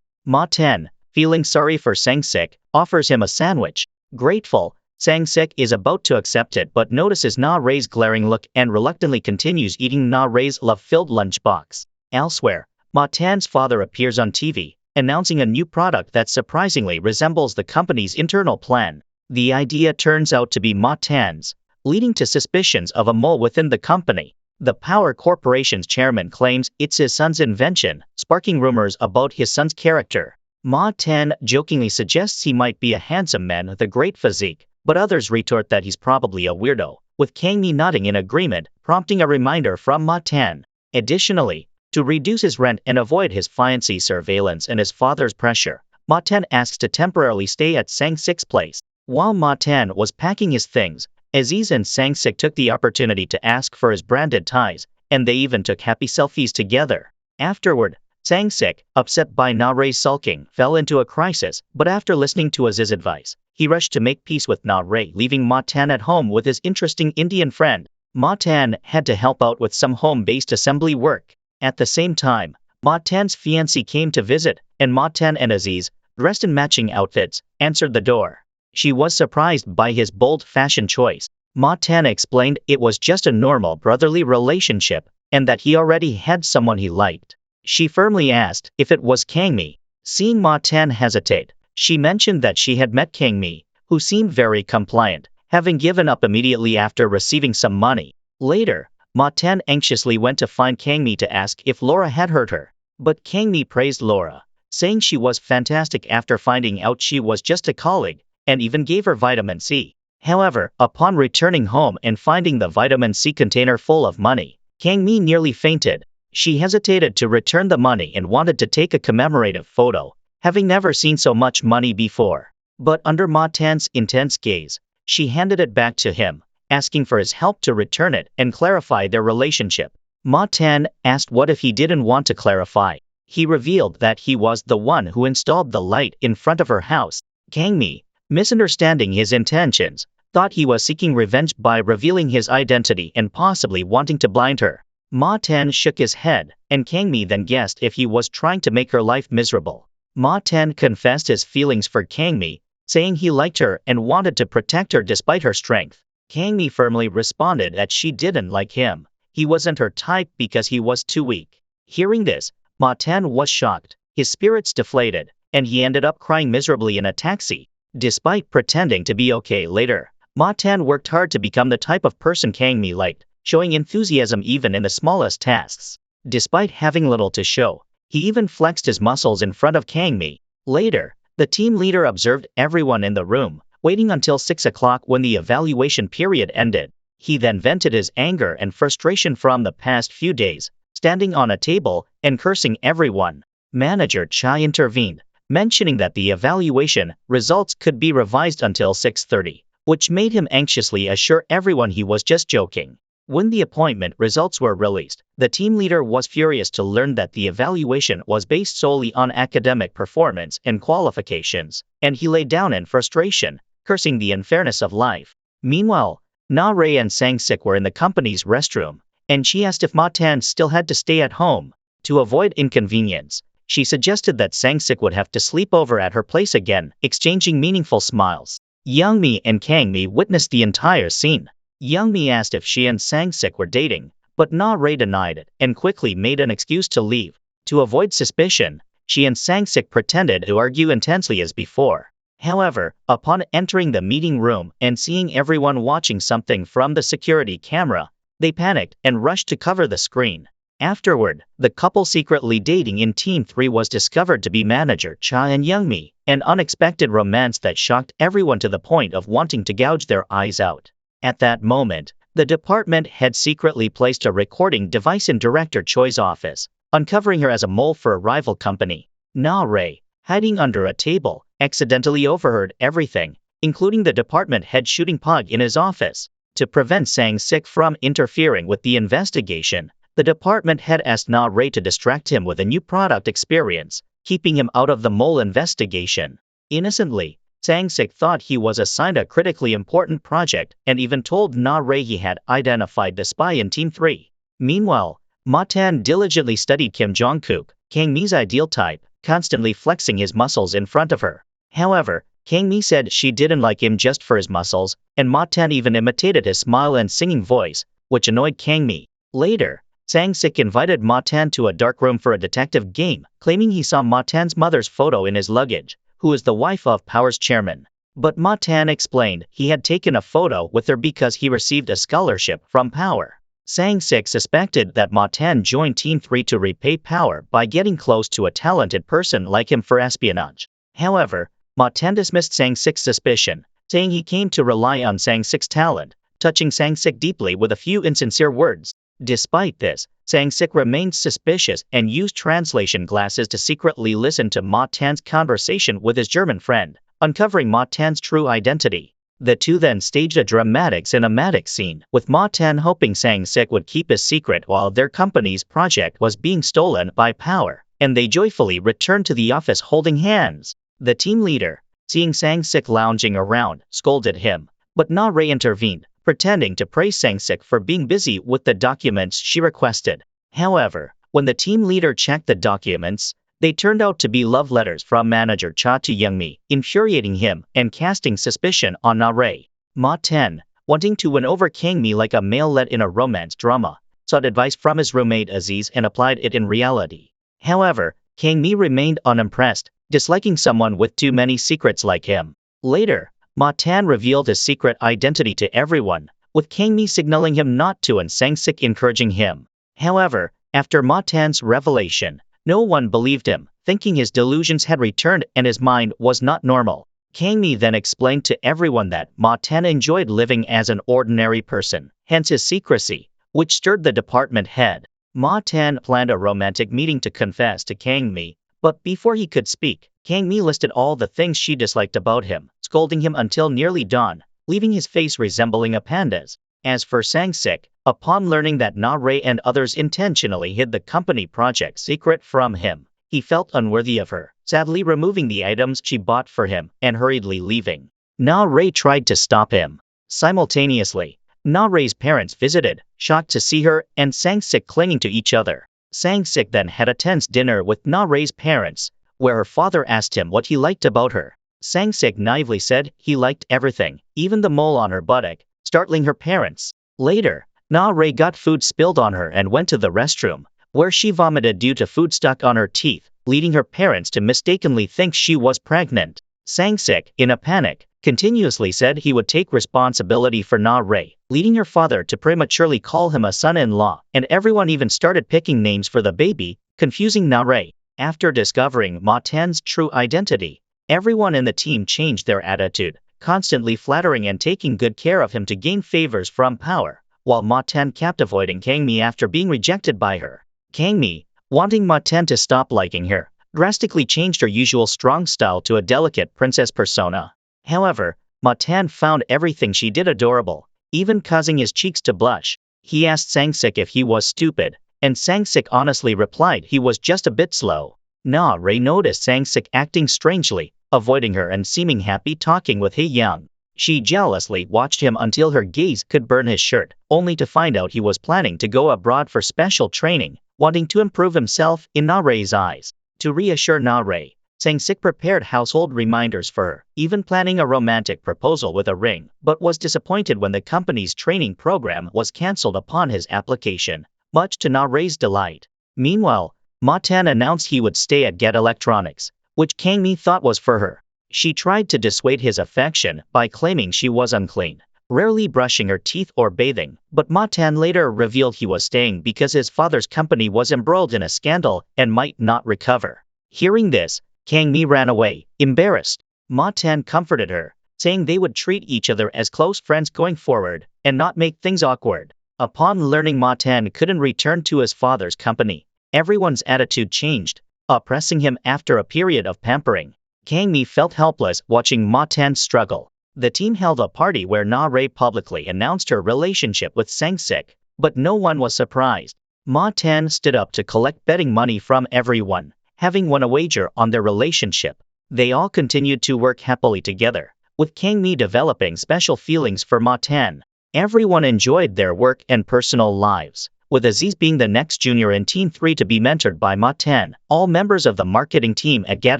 Ma-Tan, feeling sorry for Sang-sik, offers him a sandwich. Grateful, Sang-sik is about to accept it but notices Na-Ray's glaring look and reluctantly continues eating Na-Ray's love-filled lunchbox. Elsewhere, Ma-Tan's father appears on TV, announcing a new product that surprisingly resembles the company's internal plan. The idea turns out to be Ma-Tan's, leading to suspicions of a mole within the company. The Power Corporation's chairman claims it's his son's invention, sparking rumors about his son's character. Ma-Tan jokingly suggests he might be a handsome man with a great physique, but others retort that he's probably a weirdo, with Kang-mi nodding in agreement, prompting a reminder from Ma-Tan. Additionally, to reduce his rent and avoid his fiancée's surveillance and his father's pressure, Ma-Tan asks to temporarily stay at Sang-sik's place. While Ma-Tan was packing his things, Aziz and Sang-sik took the opportunity to ask for his branded ties, and they even took happy selfies together. Afterward, Sang-sik, upset by Na-Ray's sulking, fell into a crisis, but after listening to Aziz's advice, he rushed to make peace with Na-Ray, leaving Ma-Tan at home with his interesting Indian friend. Ma-Tan had to help out with some home-based assembly work. At the same time, Ma-Tan's fiancée came to visit, and Ma-Tan and Aziz, dressed in matching outfits, answered the door. She was surprised by his bold fashion choice. Ma-Tan explained it was just a normal brotherly relationship, and that he already had someone he liked. She firmly asked if it was Kang-mi. Seeing Ma-Tan hesitate, she mentioned that she had met Kang-mi, who seemed very compliant, having given up immediately after receiving some money. Later, Ma-Tan anxiously went to find Kang-mi to ask if Laura had hurt her. But Kang-mi praised Laura, saying she was fantastic after finding out she was just a colleague, and even gave her vitamin C. However, upon returning home and finding the vitamin C container full of money, Kang-mi nearly fainted. She hesitated to return the money and wanted to take a commemorative photo, having never seen so much money before. But under Ma-Tan's intense gaze, she handed it back to him, asking for his help to return it and clarify their relationship. Ma-Tan asked what if he didn't want to clarify. He revealed that he was the one who installed the light in front of her house. Kang-mi, misunderstanding his intentions, thought he was seeking revenge by revealing his identity and possibly wanting to blind her. Ma-Tan shook his head, and Kang-mi then guessed if he was trying to make her life miserable. Ma-Tan confessed his feelings for Kang-mi, saying he liked her and wanted to protect her despite her strength. Kang-mi firmly responded that she didn't like him. He wasn't her type because he was too weak. Hearing this, Ma-Tan was shocked, his spirits deflated, and he ended up crying miserably in a taxi. Despite pretending to be okay later, Ma-Tan worked hard to become the type of person Kang-mi liked, showing enthusiasm even in the smallest tasks. Despite having little to show, he even flexed his muscles in front of Kang-mi. Later, the team leader observed everyone in the room, waiting until 6 o'clock when the evaluation period ended. He then vented his anger and frustration from the past few days, standing on a table and cursing everyone. Manager Cha intervened, mentioning that the evaluation results could be revised until 6:30, which made him anxiously assure everyone he was just joking. When the appointment results were released, the team leader was furious to learn that the evaluation was based solely on academic performance and qualifications, and he lay down in frustration, cursing the unfairness of life. Meanwhile, Na-Ray and Sang-sik were in the company's restroom, and she asked if Ma-Tan still had to stay at home. To avoid inconvenience, she suggested that Sang-sik would have to sleep over at her place again, exchanging meaningful smiles. Young-mi and Kang-mi witnessed the entire scene. Young-mi asked if she and Sang-sik were dating, but Na-Ray denied it and quickly made an excuse to leave. To avoid suspicion, she and Sang-sik pretended to argue intensely as before. However, upon entering the meeting room and seeing everyone watching something from the security camera, they panicked and rushed to cover the screen. Afterward, the couple secretly dating in Team 3 was discovered to be manager Cha and Young-mi, an unexpected romance that shocked everyone to the point of wanting to gouge their eyes out. At that moment, the department head secretly placed a recording device in Director Choi's office, uncovering her as a mole for a rival company. Na-Ray, hiding under a table, accidentally overheard everything, including the department head shooting Pug in his office. To prevent Sang-sik from interfering with the investigation, the department head asked Na-Ray to distract him with a new product experience, keeping him out of the mole investigation. Innocently, Sang-sik thought he was assigned a critically important project and even told Na-rae he had identified the spy in Team 3. Meanwhile, Ma-tan diligently studied Kim Jong-kook, Kang-mi's ideal type, constantly flexing his muscles in front of her. However, Kang-mi said she didn't like him just for his muscles, and Ma-tan even imitated his smile and singing voice, which annoyed Kang-mi. Later, Sang-sik invited Ma-tan to a dark room for a detective game, claiming he saw Ma-tan's mother's photo in his luggage, who is the wife of Power's chairman. But Ma-tan explained he had taken a photo with her because he received a scholarship from Power. Sang-sik suspected that Ma-tan joined Team 3 to repay Power by getting close to a talented person like him for espionage. However, Ma-tan dismissed Sang-sik's suspicion, saying he came to rely on Sang-sik's talent, touching Sang-sik deeply with a few insincere words. Despite this, Sang-sik remained suspicious and used translation glasses to secretly listen to Ma-tan's conversation with his German friend, uncovering Ma-tan's true identity. The two then staged a dramatic cinematic scene, with Ma-tan hoping Sang-sik would keep his secret while their company's project was being stolen by Power, and they joyfully returned to the office holding hands. The team leader, seeing Sang-sik lounging around, scolded him, but Na-rae intervened, pretending to praise Sang-sik for being busy with the documents she requested. However, when the team leader checked the documents, they turned out to be love letters from manager Cha to Youngmi, infuriating him and casting suspicion on Na-rae. Ma-tan, wanting to win over Kang-mi like a male led in a romance drama, sought advice from his roommate Aziz and applied it in reality. However, Kang-mi remained unimpressed, disliking someone with too many secrets like him. Later, Ma-tan revealed his secret identity to everyone, with Kang-mi signaling him not to and Sang-sik encouraging him. However, after Ma-tan's revelation, no one believed him, thinking his delusions had returned and his mind was not normal. Kang-mi then explained to everyone that Ma-tan enjoyed living as an ordinary person, hence his secrecy, which stirred the department head. Ma-tan planned a romantic meeting to confess to Kang-mi, but before he could speak, Kang-mi listed all the things she disliked about him, scolding him until nearly dawn, leaving his face resembling a panda's. As for Sang-sik, upon learning that Na-rae and others intentionally hid the company project secret from him, he felt unworthy of her, sadly removing the items she bought for him and hurriedly leaving. Na-rae tried to stop him. Simultaneously, Na-rae's parents visited, shocked to see her and Sang-sik clinging to each other. Sang-sik then had a tense dinner with Na-rae's parents, where her father asked him what he liked about her. Sang-sik naively said he liked everything, even the mole on her buttock, startling her parents. Later, Na-rae got food spilled on her and went to the restroom, where she vomited due to food stuck on her teeth, leading her parents to mistakenly think she was pregnant. Sang-sik, in a panic, continuously said he would take responsibility for Na-rae, leading her father to prematurely call him a son-in-law, and everyone even started picking names for the baby, confusing Na-rae. After discovering Ma-tan's true identity, everyone in the team changed their attitude, constantly flattering and taking good care of him to gain favors from Power, while Ma-tan kept avoiding Kang-mi after being rejected by her. Kang-mi, wanting Ma-tan to stop liking her, drastically changed her usual strong style to a delicate princess persona. However, Ma-tan found everything she did adorable, even causing his cheeks to blush. He asked Sang-sik if he was stupid, and Sang-sik honestly replied he was just a bit slow. Na-rae noticed Sang-sik acting strangely, avoiding her and seeming happy talking with Hae-young. She jealously watched him until her gaze could burn his shirt, only to find out he was planning to go abroad for special training, wanting to improve himself in Na-rae's eyes. To reassure Na-rae, Sang-sik prepared household reminders for her, even planning a romantic proposal with a ring, but was disappointed when the company's training program was cancelled upon his application, much to Na-rae's delight. Meanwhile, Ma-tan announced he would stay at Get Electronics, which Kang-mi thought was for her. She tried to dissuade his affection by claiming she was unclean, rarely brushing her teeth or bathing, but Ma-tan later revealed he was staying because his father's company was embroiled in a scandal and might not recover. Hearing this, Kang-mi ran away, embarrassed. Ma-tan comforted her, saying they would treat each other as close friends going forward and not make things awkward. Upon learning Ma-tan couldn't return to his father's company, everyone's attitude changed, oppressing him after a period of pampering. Kang-mi felt helpless watching Ma-tan struggle. The team held a party where Na-rae publicly announced her relationship with Sang-sik, but no one was surprised. Ma-tan stood up to collect betting money from everyone, having won a wager on their relationship. They all continued to work happily together, with Kang Mi developing special feelings for Ma Tan. Everyone enjoyed their work and personal lives, with Aziz being the next junior in Team 3 to be mentored by Ma Tan, all members of the marketing team at GAT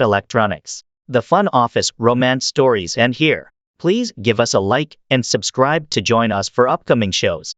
Electronics. The fun office romance stories end here. Please give us a like and subscribe to join us for upcoming shows.